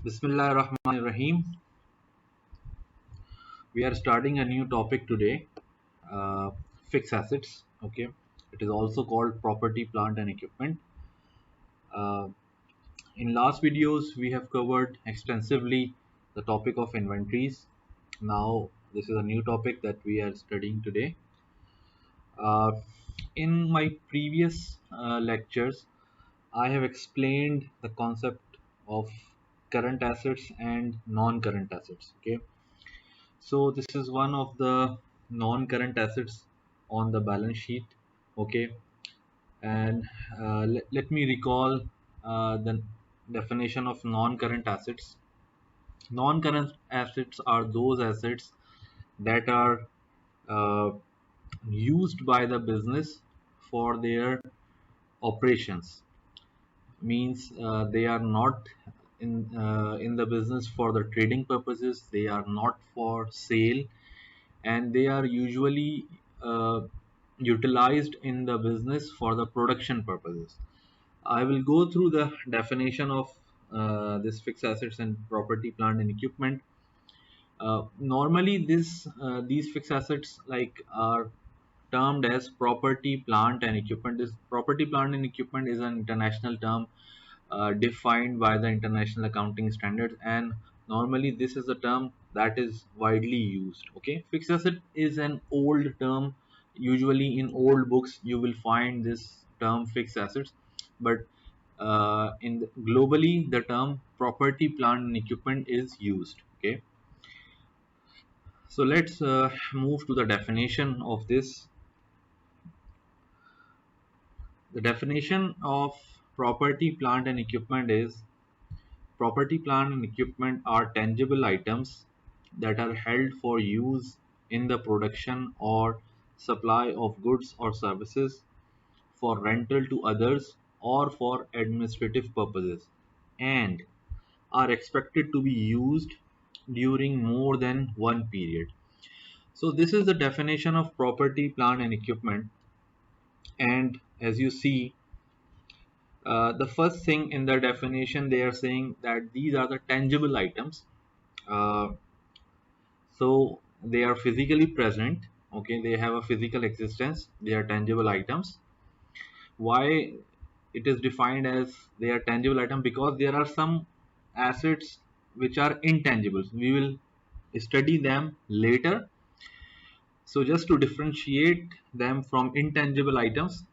Bismillah Rahman Rahim. We are starting a new topic today, uh, fixed assets. Okay, it is also called property, plant, and equipment. Uh, in last videos, we have covered extensively the topic of inventories. Now, this is a new topic that we are studying today. Uh, in my previous lectures, I have explained the concept of current assets and non-current assets. Okay, so this is one of the non-current assets on the balance sheet. Okay, and let me recall the definition of non-current assets. Non-current assets are those assets that are uh, used by the business for their operations. Means they are not in the business for the trading purposes. They are not for sale, and they are usually utilized in the business for the production purposes. I will go through the definition of this fixed assets and property, plant, and equipment. Normally, these fixed assets like are termed as property, plant, and equipment. This property, plant, and equipment is an international term defined by the international accounting standards, and normally this is a term that is widely used. Okay, fixed asset is an old term. Usually in old books you will find this term fixed assets, but globally the term property, plant, and equipment is used. Okay, so let's move to the definition of this. The definition of property, plant, and equipment is: property, plant, and equipment are tangible items that are held for use in the production or supply of goods or services, for rental to others, or for administrative purposes, and are expected to be used during more than one period. So, this is the definition of property, plant, and equipment. And as you see, the first thing in the definition, they are saying that these are the tangible items. Uh, so they are physically present. Okay, they have a physical existence. They are tangible items. Why it is defined as they are tangible item? Because there are some assets which are intangible. We will study them later. So just to differentiate them from intangible items,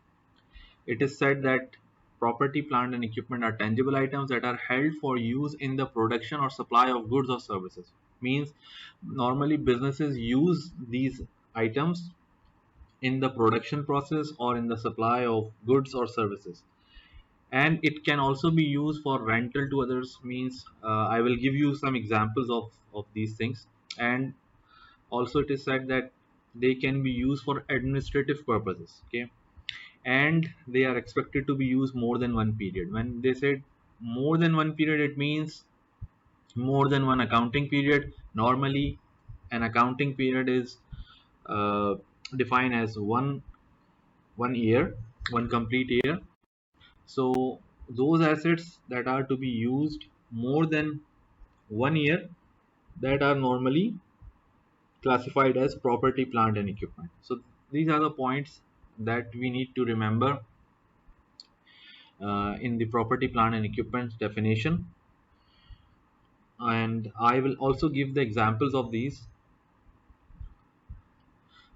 it is said that property, plant, and equipment are tangible items that are held for use in the production or supply of goods or services. Means normally businesses use these items in the production process or in the supply of goods or services. And it can also be used for rental to others. Means I will give you some examples of these things. And also it is said that they can be used for administrative purposes. Okay, and they are expected to be used more than one period. When they said more than one period, it means more than one accounting period. Normally an accounting period is uh, defined as one year, one complete year. So those assets that are to be used more than one year, that are normally classified as property, plant, and equipment. So these are the points that we need to remember in the property, plant, and equipment definition. And I will also give the examples of these.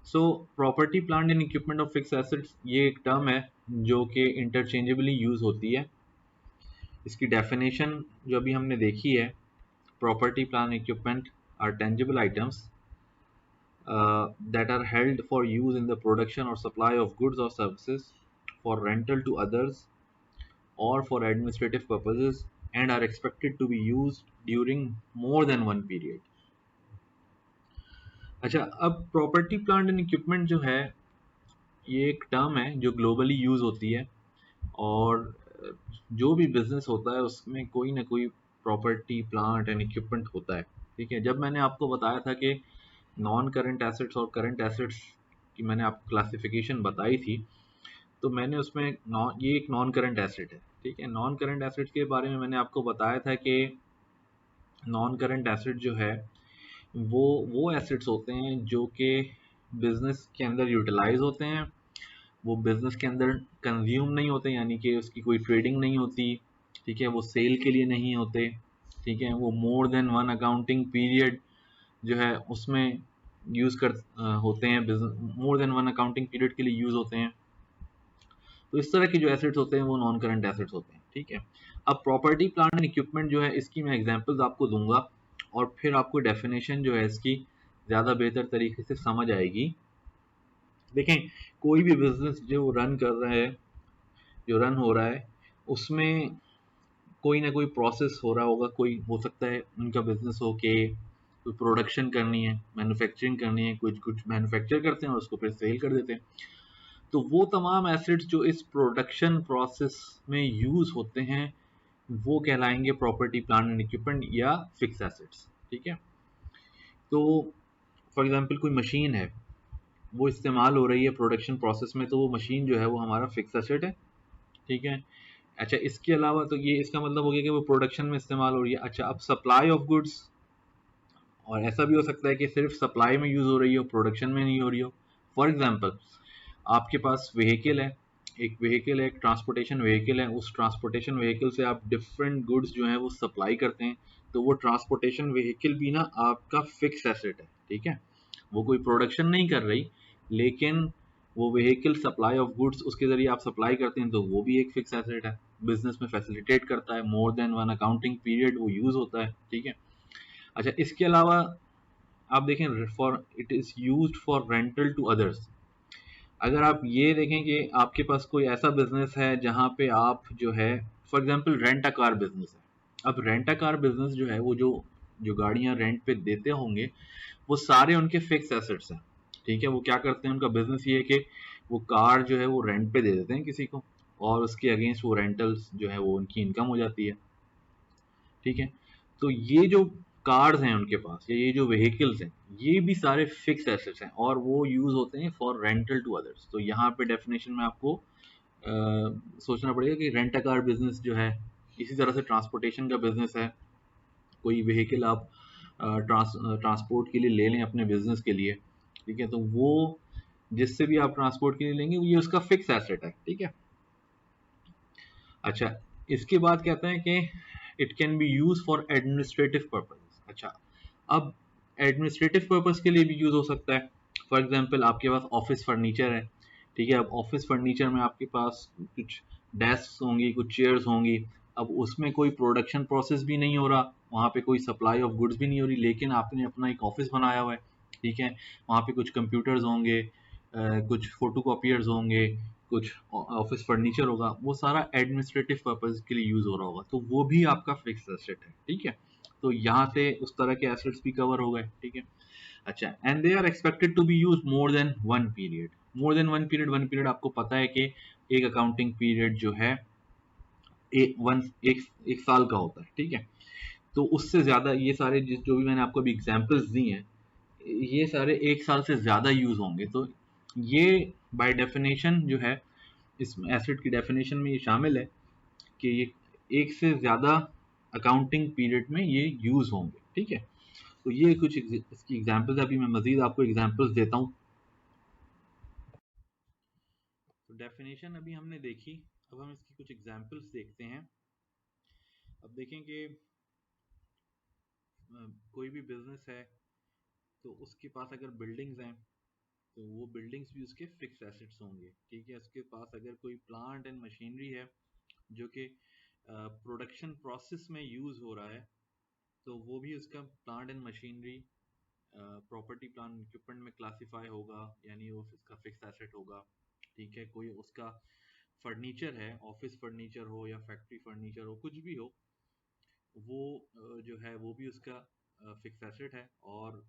So property plant and equipment of fix assets, ये एक term है जो कि interchangeably use होती है. इसकी definition जो अभी हमने देखी है, property, plant, equipment are tangible items that are held for use in the production or supply of goods or services, for rental to others, or for administrative purposes, and are expected to be used during more than one period. अच्छा, अब property, plant and equipment जो है, ये एक term है जो globally use होती है. और जो भी बिजनेस होता है उसमें कोई ना कोई प्रॉपर्टी, प्लांट एंड इक्विपमेंट होता है. ठीक है, जब मैंने आपको बताया था कि नॉन करंट एसेट्स और करंट एसेट्स की मैंने आपको क्लासिफिकेशन बताई थी, तो मैंने उसमें ये एक नॉन करंट एसेट है. ठीक है, नॉन करंट एसेट के बारे में मैंने आपको बताया था कि नॉन करंट एसेट जो है वो एसेट्स होते हैं जो कि बिजनेस के अंदर यूटिलाइज होते हैं, वो बिजनेस के अंदर कंज्यूम नहीं होते, यानी कि उसकी कोई ट्रेडिंग नहीं होती, ठीक है, वो सेल के लिए नहीं होते, ठीक है, वो मोर देन वन अकाउंटिंग पीरियड जो है उसमें यूज कर होते हैं, मोर देन वन अकाउंटिंग पीरियड के लिए यूज होते हैं। तो इस तरह के जो एसेट्स होते हैं वो नॉन करंट एसेट्स होते हैं, ठीक है। अब प्रॉपर्टी प्लांट एंड इक्विपमेंट जो है इसकी मैं एग्जांपल्स आपको दूंगा और फिर आपको डेफिनेशन जो है इसकी ज़्यादा बेहतर तरीके से समझ आएगी। देखें, कोई भी बिजनेस जो रन कर रहा है, जो रन हो रहा है, उसमें कोई ना कोई प्रोसेस हो रहा होगा, कोई हो सकता है उनका बिजनेस हो के कोई प्रोडक्शन करनी है, मैन्युफैक्चरिंग करनी है, कुछ कुछ मैन्युफैक्चर करते हैं और उसको फिर सेल कर देते हैं। तो वो तमाम एसेट्स जो इस प्रोडक्शन प्रोसेस में यूज होते हैं वो कहलाएंगे प्रॉपर्टी प्लांट एंड इक्विपमेंट या फिक्स एसेट्स, ठीक है। तो फॉर एग्जांपल कोई मशीन है, वो इस्तेमाल हो रही है प्रोडक्शन प्रोसेस में, तो वो मशीन जो है वो हमारा फिक्स एसेट है, ठीक है। अच्छा, इसके अलावा तो ये इसका मतलब हो गया कि वो प्रोडक्शन में इस्तेमाल हो रही है। अच्छा, अब सप्लाई ऑफ गुड्स, और ऐसा भी हो सकता है कि सिर्फ सप्लाई में यूज हो रही हो, प्रोडक्शन में नहीं हो रही हो। फॉर एग्जांपल, आपके पास व्हीकल है, एक व्हीकल है, एक ट्रांसपोर्टेशन व्हीकल है, उस ट्रांसपोर्टेशन व्हीकल से आप डिफरेंट गुड्स जो है वो सप्लाई करते हैं, तो वो ट्रांसपोर्टेशन व्हीकल भी ना आपका फिक्स एसेट है, ठीक है। वो कोई प्रोडक्शन नहीं कर रही, लेकिन वो व्हीकल सप्लाई ऑफ गुड्स उसके जरिए आप सप्लाई करते हैं, तो वो भी एक फिक्स एसेट है, बिजनेस में फैसिलिटेट करता है, more than one accounting period वो यूज होता है, ठीक है। अच्छा, इसके अलावा आप देखें, for it is used for rental to others. अगर आप ये देखें कि आपके पास कोई ऐसा बिजनेस है जहाँ पे आप जो है, for example rent a car business है। अब रेंट अ कार बिजनेस जो है वो जो जो गाड़ियां रेंट पे देते होंगे वो सारे उनके फिक्स एसेट्स हैं, ठीक है। वो क्या करते हैं, उनका बिजनेस ये है कि वो कार जो है वो रेंट पे दे देते हैं किसी को, और उसके अगेंस्ट वो रेंटल्स जो है वो उनकी इनकम हो जाती है, ठीक है। तो ये जो कार्स हैं उनके पास, या ये जो व्हीकल्स हैं, ये भी सारे फिक्स एसेट्स हैं और वो यूज होते हैं फॉर रेंटल टू अदर्स। तो यहाँ पे डेफिनेशन में आपको सोचना पड़ेगा कि रेंट अ कार बिजनेस जो है, इसी तरह से ट्रांसपोर्टेशन का बिजनेस है, कोई व्हीकल आप ट्रांसपोर्ट के लिए ले लें अपने बिजनेस के लिए, ठीक है, तो वो जिससे भी आप ट्रांसपोर्ट के लिए लेंगे ये उसका फिक्स एसेट है, ठीक है। अच्छा, इसके बाद कहते हैं कि it can be use for administrative purpose. अच्छा, अब एडमिनिस्ट्रेटिव पर्पज के लिए भी यूज हो सकता है। फॉर एग्जांपल, आपके पास ऑफिस फर्नीचर है, ठीक है। अब ऑफिस फर्नीचर में आपके पास कुछ डेस्क होंगी, कुछ चेयर्स होंगी। अब उसमें कोई प्रोडक्शन प्रोसेस भी नहीं हो रहा, वहाँ पे कोई सप्लाई ऑफ गुड्स भी नहीं हो रही, लेकिन आपने अपना एक ऑफिस बनाया हुआ है, ठीक है। वहाँ पे कुछ कंप्यूटर्स होंगे, कुछ फोटो कॉपियर्स होंगे, कुछ ऑफिस फर्नीचर होगा, वो सारा एडमिनिस्ट्रेटिव पर्पज के लिए यूज हो रहा होगा, तो वो भी आपका फिक्स एसेट है, ठीक है। तो यहाँ से उस तरह के एसेट्स भी कवर हो गए, ठीक है। अच्छा, and they are expected to be use more than one period. More than one period आपको पता है कि एक अकाउंटिंग पीरियड जो है एक साल का होता है, ठीक है। तो उससे ज्यादा ये सारे जो भी मैंने आपको अभी एग्जांपल्स दी हैं, ये सारे एक साल से ज्यादा यूज होंगे, तो ये बाय डेफिनेशन जो है इस एसेट की डेफिनेशन में ये शामिल है कि ये एक से ज़्यादा अकाउंटिंग पीरियड में ये यूज़ होंगे, ठीक है। तो ये कुछ इसकी एग्जांपल्स, अभी मैं मजीद आपको एग्जांपल्स देता हूँ। तो डेफिनेशन अभी हमने देखी, अब हम इसकी कुछ एग्जांपल्स देखते हैं। अब देखें कि कोई भी बिजनेस है, तो उसके पास अगर बिल्डिंग्स हैं, तो वो बिल्डिंग्स भी उसके फिक्स एसेट्स होंगे, ठीक है। उसके पास अगर कोई प्लांट एंड मशीनरी है जो कि प्रोडक्शन प्रोसेस में यूज़ हो रहा है, तो वो भी उसका plant and machinery property plant equipment में क्लासिफाई होगा, यानी वो उसका फिक्स एसेट होगा, ठीक है। कोई उसका फर्नीचर है, ऑफिस फर्नीचर हो या फैक्ट्री फर्नीचर हो, कुछ भी हो, वो जो है वो भी उसका फिक्स एसेट है और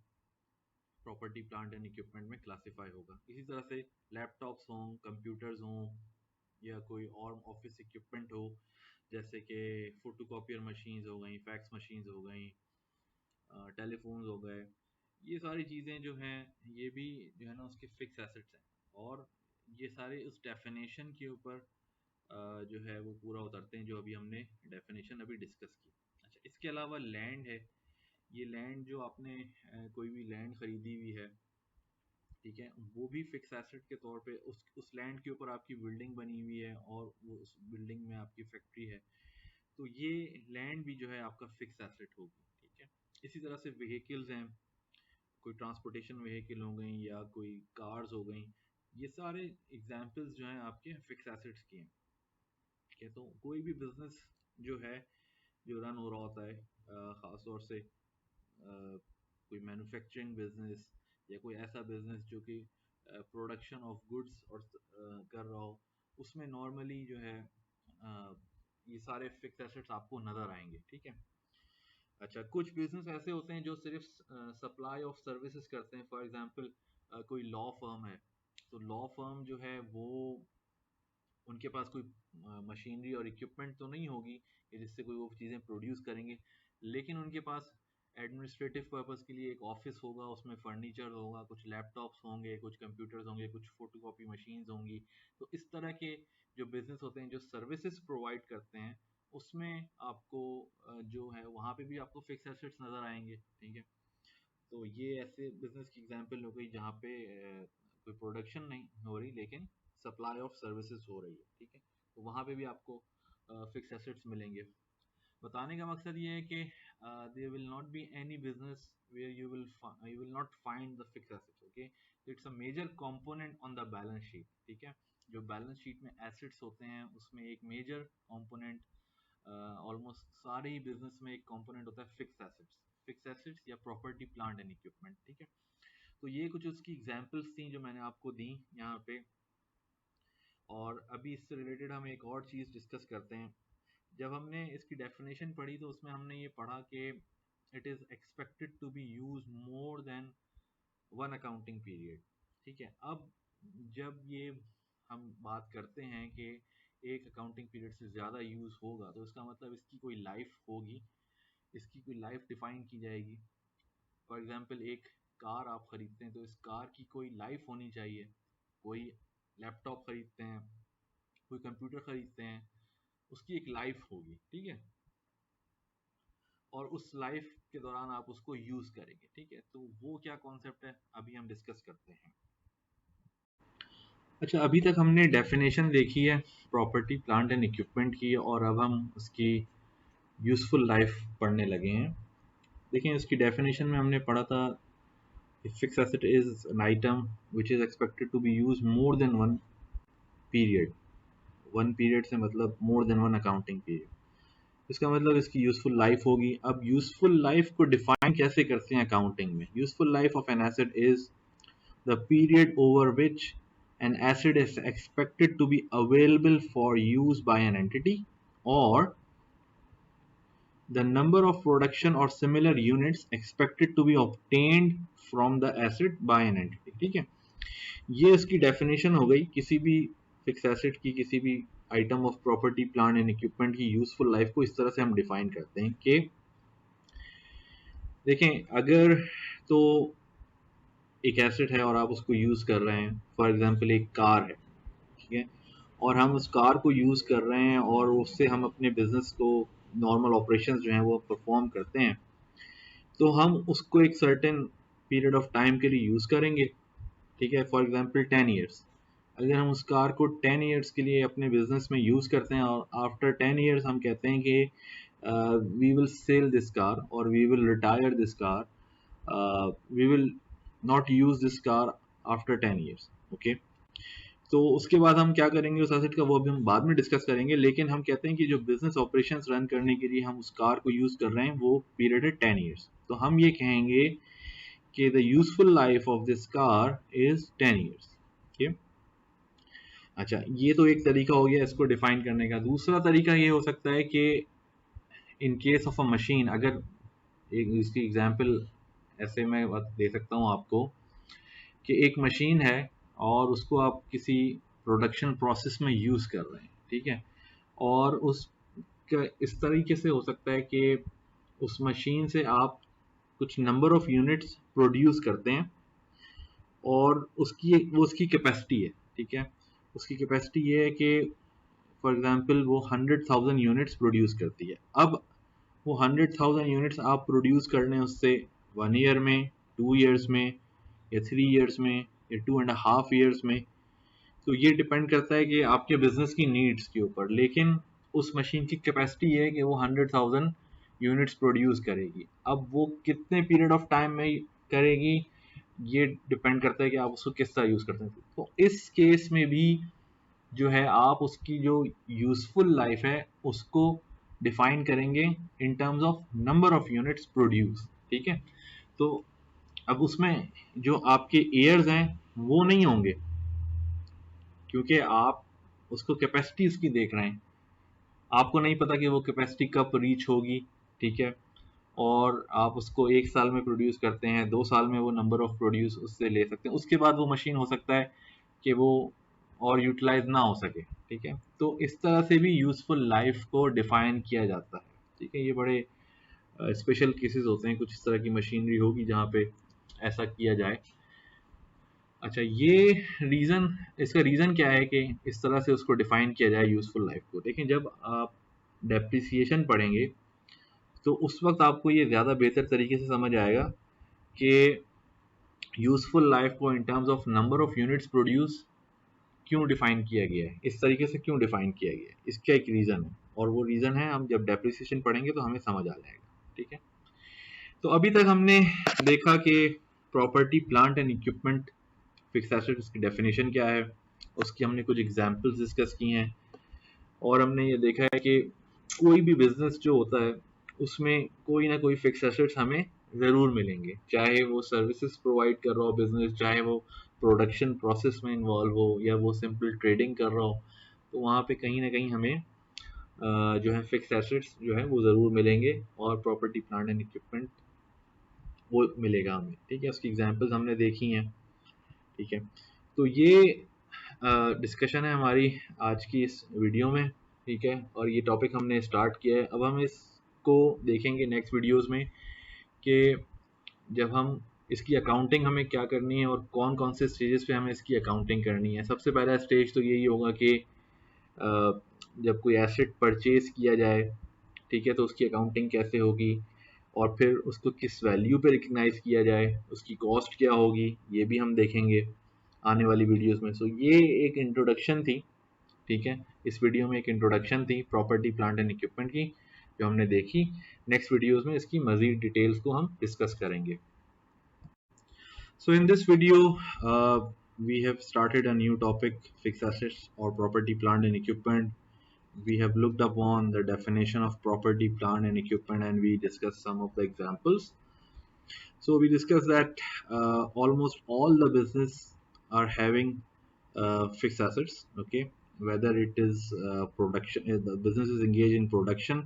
प्रॉपर्टी प्लांट एंड इक्विपमेंट में क्लासिफाई होगा। इसी तरह से लैपटॉप्स हों, कंप्यूटर्स हों, या कोई और ऑफिस इक्विपमेंट हो, जैसे कि फोटोकॉपियर मशीन्स हो गई, फैक्स मशीन्स हो गई, टेलीफोन्स हो गए, ये सारी चीज़ें जो हैं ये भी जो है ना उसके फिक्स एसेट्स हैं, और ये सारे उस डेफिनेशन के ऊपर जो है वो पूरा उतरते हैं जो अभी हमने डेफिनेशन अभी डिस्कस की। अच्छा, इसके अलावा लैंड है, ये लैंड जो आपने कोई भी लैंड खरीदी हुई है, ठीक है, वो भी फिक्स एसेट के तौर पे उस लैंड के ऊपर आपकी बिल्डिंग बनी हुई है और वो उस बिल्डिंग में आपकी फैक्ट्री है, तो ये लैंड भी जो है आपका फिक्स एसेट होगी, ठीक है। इसी तरह से व्हीकल्स हैं, कोई ट्रांसपोर्टेशन व्हीकल हो गई या कोई कार्स हो गई, ये सारे एग्जाम्पल्स जो हैं आपके फिक्स एसेट्स की हैं, ठीक है। तो कोई भी बिजनेस जो है जो रन हो रहा होता है, ख़ास तौर से कोई मैन्युफैक्चरिंग बिजनेस या कोई ऐसा बिजनेस जो कि प्रोडक्शन ऑफ गुड्स और कर रहा हो, उसमें नॉर्मली जो है ये सारे फिक्स एसेट्स आपको नज़र आएंगे, ठीक है। अच्छा, कुछ बिजनेस ऐसे होते हैं जो सिर्फ सप्लाई ऑफ सर्विसेज करते हैं। फॉर एग्जांपल कोई लॉ फर्म है, तो लॉ फर्म जो है वो, उनके पास कोई मशीनरी और इक्विपमेंट तो नहीं होगी कि जिससे कोई वो चीज़ें प्रोड्यूस करेंगे, लेकिन उनके पास एडमिनिस्ट्रेटिव पर्पस के लिए एक ऑफिस होगा, उसमें फर्नीचर होगा, कुछ लैपटॉप्स होंगे, कुछ कंप्यूटर्स होंगे, कुछ फोटोकॉपी मशीन्स होंगी। तो इस तरह के जो बिजनेस होते हैं जो सर्विसेज प्रोवाइड करते हैं, उसमें आपको जो है वहाँ पे भी आपको फिक्स एसेट्स नज़र आएंगे, ठीक है। तो ये ऐसे बिजनेस की एग्जांपल हो गई जहाँ पे कोई प्रोडक्शन नहीं हो रही लेकिन सप्लाई ऑफ सर्विसेज हो रही है, ठीक है। तो वहाँ पे भी आपको फिक्स एसेट्स मिलेंगे। बताने का मकसद ये है कि there will not be any business where you will not find the fix assets, okay. It's a major component on the balance sheet, ठीक है। जो बैलेंस शीट में एसेट्स होते हैं उसमें एक मेजर कंपोनेंट, ऑलमोस्ट सारे ही बिजनेस में एक कंपोनेंट होता है फिक्स एसेट्स या प्रॉपर्टी प्लांट एंड इक्विपमेंट, ठीक है। तो ये कुछ उसकी एग्जांपल्स थी जो मैंने आपको दी यहाँ पे। और अभी इससे रिलेटेड हम एक और चीज़ डिस्कस करते हैं। जब हमने इसकी डेफिनेशन पढ़ी तो उसमें हमने ये पढ़ा कि it is expected to be use more than one accounting period, ठीक है। अब जब ये हम बात करते हैं कि एक अकाउंटिंग पीरियड से ज़्यादा यूज़ होगा, तो इसका मतलब इसकी कोई लाइफ होगी, इसकी कोई लाइफ डिफाइन की जाएगी। फॉर एग्जांपल एक कार आप खरीदते हैं तो इस कार की कोई लाइफ होनी चाहिए। कोई लैपटॉप खरीदते हैं, कोई कंप्यूटर खरीदते हैं, उसकी एक लाइफ होगी, ठीक है। और उस लाइफ के दौरान आप उसको यूज करेंगे, ठीक है। तो वो क्या कॉन्सेप्ट है अभी हम डिस्कस करते हैं। अच्छा, अभी तक हमने डेफिनेशन देखी है प्रॉपर्टी प्लांट एंड इक्विपमेंट की, और अब हम उसकी यूजफुल लाइफ पढ़ने लगे हैं। देखिए, इसकी डेफिनेशन में हमने पढ़ा था fixed asset is an item which is expected to be used more than one period. One period से मतलब मोर देन वन अकाउंटिंग पीरियड, इसका मतलब इसकी यूजफुल लाइफ होगी। अब यूजफुल लाइफ को डिफाइन कैसे करते हैं अकाउंटिंग में? Useful life of an asset is the period over which an asset is expected to be available for use by an entity, or the number of production or similar units expected to be obtained from the asset by an entity, ठीक है। ये इसकी definition हो गई किसी भी fix asset की, किसी भी item of property plant and equipment की यूजफुल लाइफ को इस तरह से हम डिफाइन करते हैं कि देखें, अगर तो एक एसेट है और आप उसको यूज कर रहे हैं, फॉर एग्जांपल एक कार है, ठीक है, और हम उस कार को यूज कर रहे हैं और उससे हम अपने बिजनेस को, नॉर्मल ऑपरेशंस जो हैं वो परफॉर्म करते हैं, तो हम उसको एक सर्टेन पीरियड ऑफ टाइम के लिए यूज करेंगे, ठीक है। For example 10 years. अगर हम उस कार को 10 ईयर्स के लिए अपने बिजनेस में यूज करते हैं और आफ्टर 10 ईयर्स हम कहते हैं कि we will sell this car और we will retire this car, we will not use this car after 10 years, okay. तो उसके बाद हम क्या करेंगे उस एसेट का, वो अभी हम बाद में डिस्कस करेंगे। लेकिन हम कहते हैं कि जो बिजनेस ऑपरेशंस रन करने के लिए हम उस कार को यूज कर रहे हैं वो पीरियड है 10 ईयर्स। तो हम ये कहेंगे कि the useful life of this car is 10 years, ठीक है। अच्छा, ये तो एक तरीका हो गया इसको डिफाइन करने का। दूसरा तरीका ये हो सकता है कि in case of a machine, अगर एक इसकी एग्जांपल ऐसे मैं दे सकता हूँ आपको कि एक मशीन है और उसको आप किसी प्रोडक्शन प्रोसेस में यूज कर रहे हैं, ठीक है। और उस इस तरीके से हो सकता है कि उस मशीन से आप कुछ नंबर ऑफ यूनिट्स प्रोड्यूस करते हैं और उसकी कैपेसिटी है, ठीक है। उसकी कैपेसिटी ये है कि फॉर एग्जांपल वो 100,000 यूनिट्स प्रोड्यूस करती है। अब वो 100,000 यूनिट्स आप प्रोड्यूस कर लें उससे 1 ईयर में, 2 ईयर्स में, या 3 ईयर्स में, या 2.5 ईयर्स में, तो ये डिपेंड करता है कि आपके बिजनेस की नीड्स के ऊपर। लेकिन उस मशीन की कैपेसिटी है कि वो 100,000 यूनिट्स प्रोड्यूस करेगी। अब वो कितने पीरियड ऑफ टाइम में करेगी ये डिपेंड करता है कि आप उसको किस तरह यूज करते हैं। तो इस केस में भी जो है आप उसकी जो यूजफुल लाइफ है उसको डिफाइन करेंगे in terms of number of units produce. ठीक है, तो अब उसमें जो आपके ईयर्स हैं वो नहीं होंगे, क्योंकि आप उसको कैपेसिटी उसकी देख रहे हैं। आपको नहीं पता कि वो कैपेसिटी कब रीच होगी। ठीक है, और आप उसको 1 साल में प्रोड्यूस करते हैं, 2 साल में वो नंबर ऑफ प्रोड्यूस उससे ले सकते हैं, उसके बाद वो मशीन हो सकता है कि वो और यूटिलाइज ना हो सके। ठीक है, तो इस तरह से भी यूजफुल लाइफ को डिफाइन किया जाता है। ठीक है, ये बड़े स्पेशल केसेस होते हैं, कुछ इस तरह की मशीनरी होगी जहाँ पे ऐसा किया जाए। अच्छा, ये रीज़न, इसका रीज़न क्या है कि इस तरह से उसको डिफाइन किया जाए यूजफुल लाइफ को। देखिए, जब आप डेप्रिसिएशन पढ़ेंगे तो उस वक्त आपको ये ज़्यादा बेहतर तरीके से समझ आएगा कि यूजफुल लाइफ को in terms of number of units produce क्यों डिफाइन किया गया है, इस तरीके से क्यों डिफाइन किया गया है, इसका एक रीज़न है। और वो रीज़न है, हम जब डेप्रिसिएशन पढ़ेंगे तो हमें समझ आ जाएगा। ठीक है, तो अभी तक हमने देखा कि property, plant and equipment, fix assets की डेफिनेशन क्या है, उसकी हमने कुछ एग्जांपल्स डिस्कस की हैं। और हमने ये देखा है कि कोई भी बिजनेस जो होता है उसमें कोई ना कोई फिक्स एसेट्स हमें ज़रूर मिलेंगे, चाहे वो सर्विसेज प्रोवाइड कर रहा हो बिजनेस, चाहे वो प्रोडक्शन प्रोसेस में इन्वॉल्व हो, या वो सिंपल ट्रेडिंग कर रहा हो। तो वहाँ पे कहीं ना कहीं हमें जो है फिक्स एसेट्स जो है वो ज़रूर मिलेंगे, और प्रॉपर्टी, प्लांट एंड इक्विपमेंट वो मिलेगा हमें। ठीक है, उसकी एग्जांपल्स हमने देखी हैं। ठीक है, तो ये डिस्कशन है हमारी आज की इस वीडियो में। ठीक है, और ये टॉपिक हमने स्टार्ट किया है। अब हम इसको देखेंगे नेक्स्ट वीडियोस में कि जब हम इसकी अकाउंटिंग हमें क्या करनी है और कौन कौन से स्टेजेस पे हमें इसकी अकाउंटिंग करनी है। सबसे पहला स्टेज तो यही होगा कि जब कोई एसेट परचेज किया जाए, ठीक है, तो उसकी अकाउंटिंग कैसे होगी, और फिर उसको किस वैल्यू पे रिकग्नाइज किया जाए, उसकी कॉस्ट क्या होगी, ये भी हम देखेंगे आने वाली वीडियोस में। सो ये एक इंट्रोडक्शन थी। ठीक है, इस वीडियो में एक इंट्रोडक्शन थी प्रॉपर्टी, प्लांट एंड इक्विपमेंट की, जो हमने देखी। नेक्स्ट वीडियोस में इसकी मजीद डिटेल्स को हम डिस्कस करेंगे। So in this video, we have started a new topic, fixed assets or property, plant and equipment. We have looked upon the definition of property, plant and equipment, and we discussed some of the examples. So we discussed that almost all the business are having fixed assets. Okay, whether it is production, the business is engaged in production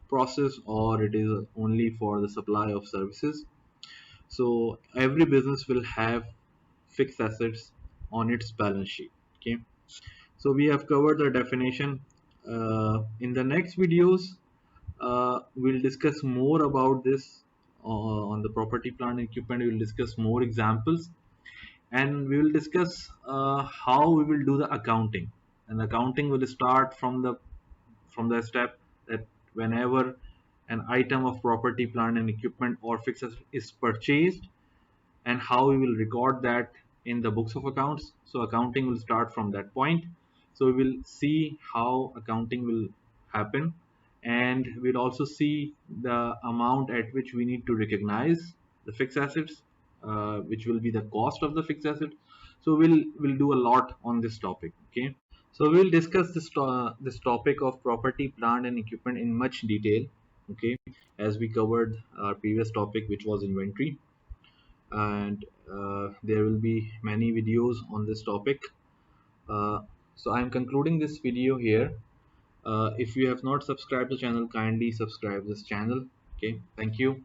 process, or it is only for the supply of services. So every business will have fixed assets on its balance sheet. Okay, so we have covered the definition. In the next videos, we'll discuss more about this on the property, plant and equipment. We'll discuss more examples, and we will discuss how we will do the accounting. And accounting will start from the step that whenever an item of property, plant and equipment or fixed asset is purchased, and how we will record that in the books of accounts. So accounting will start from that point. So we will see how accounting will happen, and we'll also see the amount at which we need to recognize the fixed assets, which will be the cost of the fixed asset. So we'll do a lot on this topic. Okay, so we'll discuss this topic of property, plant and equipment in much detail. Okay, as we covered our previous topic, which was inventory, and there will be many videos on this topic. Uh, so I'm concluding this video here. If you have not subscribed the channel, kindly subscribe this channel. Okay, thank you.